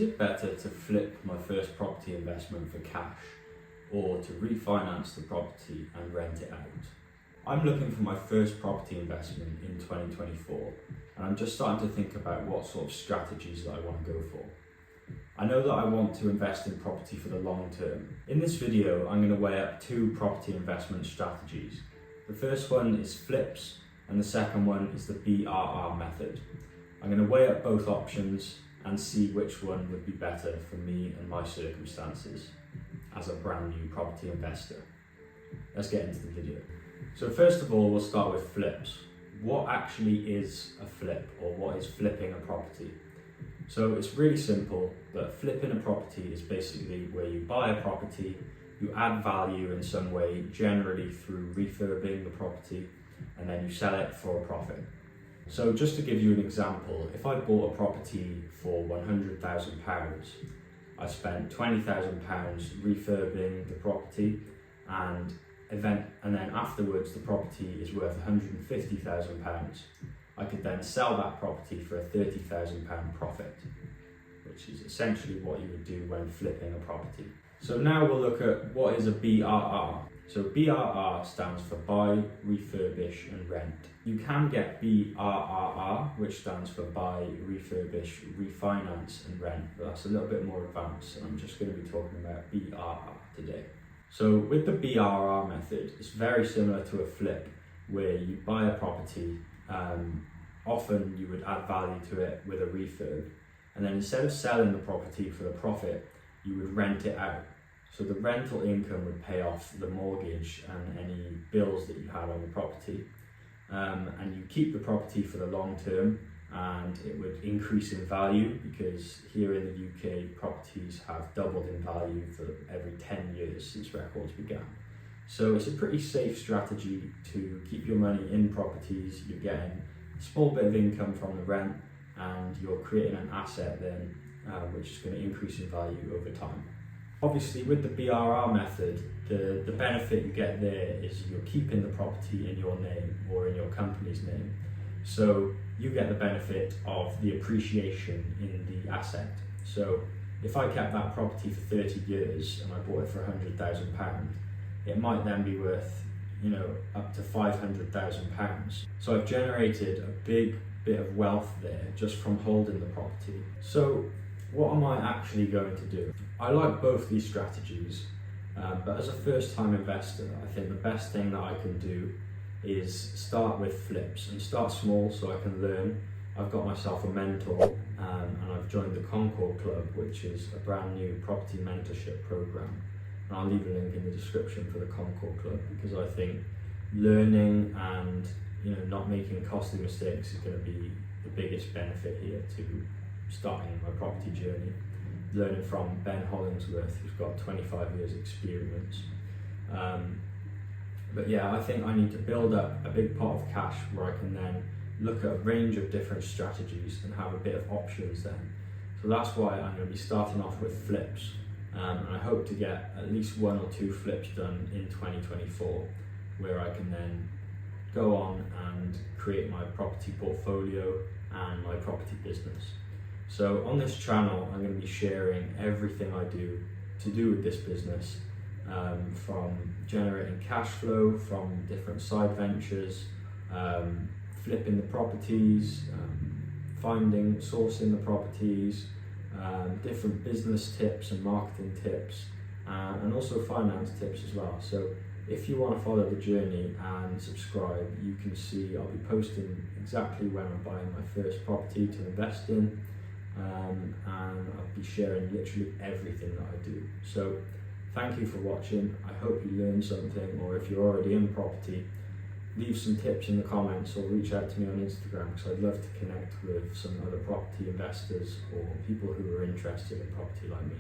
Is it better to flip my first property investment for cash or to refinance the property and rent it out? I'm looking for my first property investment in 2024 and I'm just starting to think about what sort of strategies that I want to go for. I know that I want to invest in property for the long term. In this video, I'm going to weigh up two property investment strategies. The first one is flips and the second one is the BRR method. I'm going to weigh up both options and see which one would be better for me and my circumstances as a brand new property investor. Let's get into the video. So first of all, we'll start with flips. What actually is a flip, or what is flipping a property? So it's really simple, but flipping a property is basically where you buy a property, you add value in some way, generally through refurbing the property, and then you sell it for a profit. So just to give you an example, if I bought a property for £100,000, I spent £20,000 refurbing the property, and then afterwards the property is worth £150,000. I could then sell that property for a £30,000 profit, which is essentially what you would do when flipping a property. So now we'll look at what is a BRR. So BRR stands for buy, refurbish and rent. You can get BRRR, which stands for buy, refurbish, refinance and rent, but that's a little bit more advanced, and I'm just going to be talking about BRR today. So with the BRR method, it's very similar to a flip where you buy a property, often you would add value to it with a refurb, and then instead of selling the property for the profit, you would rent it out. So the rental income would pay off the mortgage and any bills that you had on the property, and you keep the property for the long term, and it would increase in value because here in the UK properties have doubled in value for every 10 years since records began. So it's a pretty safe strategy to keep your money in properties. You're getting a small bit of income from the rent and you're creating an asset then which is going to increase in value over time. Obviously with the BRR method, the benefit you get there is you're keeping the property in your name or in your company's name. So you get the benefit of the appreciation in the asset. So if I kept that property for 30 years and I bought it for £100,000, it might then be worth, up to £500,000. So I've generated a big bit of wealth there just from holding the property. So what am I actually going to do? I like both these strategies, but as a first-time investor, I think the best thing that I can do is start with flips and start small so I can learn. I've got myself a mentor and I've joined the Concord Club, which is a brand new property mentorship program. And I'll leave a link in the description for the Concord Club because I think learning and not making costly mistakes is going to be the biggest benefit here to starting my property journey. Learning from Ben Hollingsworth, who's got 25 years experience. But yeah, I think I need to build up a big pot of cash where I can then look at a range of different strategies and have a bit of options then. So that's why I'm going to be starting off with flips. And I hope to get at least 1 or 2 flips done in 2024, where I can then go on and create my property portfolio and my property business. So on this channel, I'm going to be sharing everything I do to do with this business, from generating cash flow from different side ventures, flipping the properties, sourcing the properties, different business tips and marketing tips, and also finance tips as well. So if you want to follow the journey and subscribe, you can see I'll be posting exactly when I'm buying my first property to invest in, and I'll be sharing literally everything that I do. So thank you for watching. I hope you learned something, or if you're already in property, leave some tips in the comments or reach out to me on Instagram because I'd love to connect with some other property investors or people who are interested in property like me.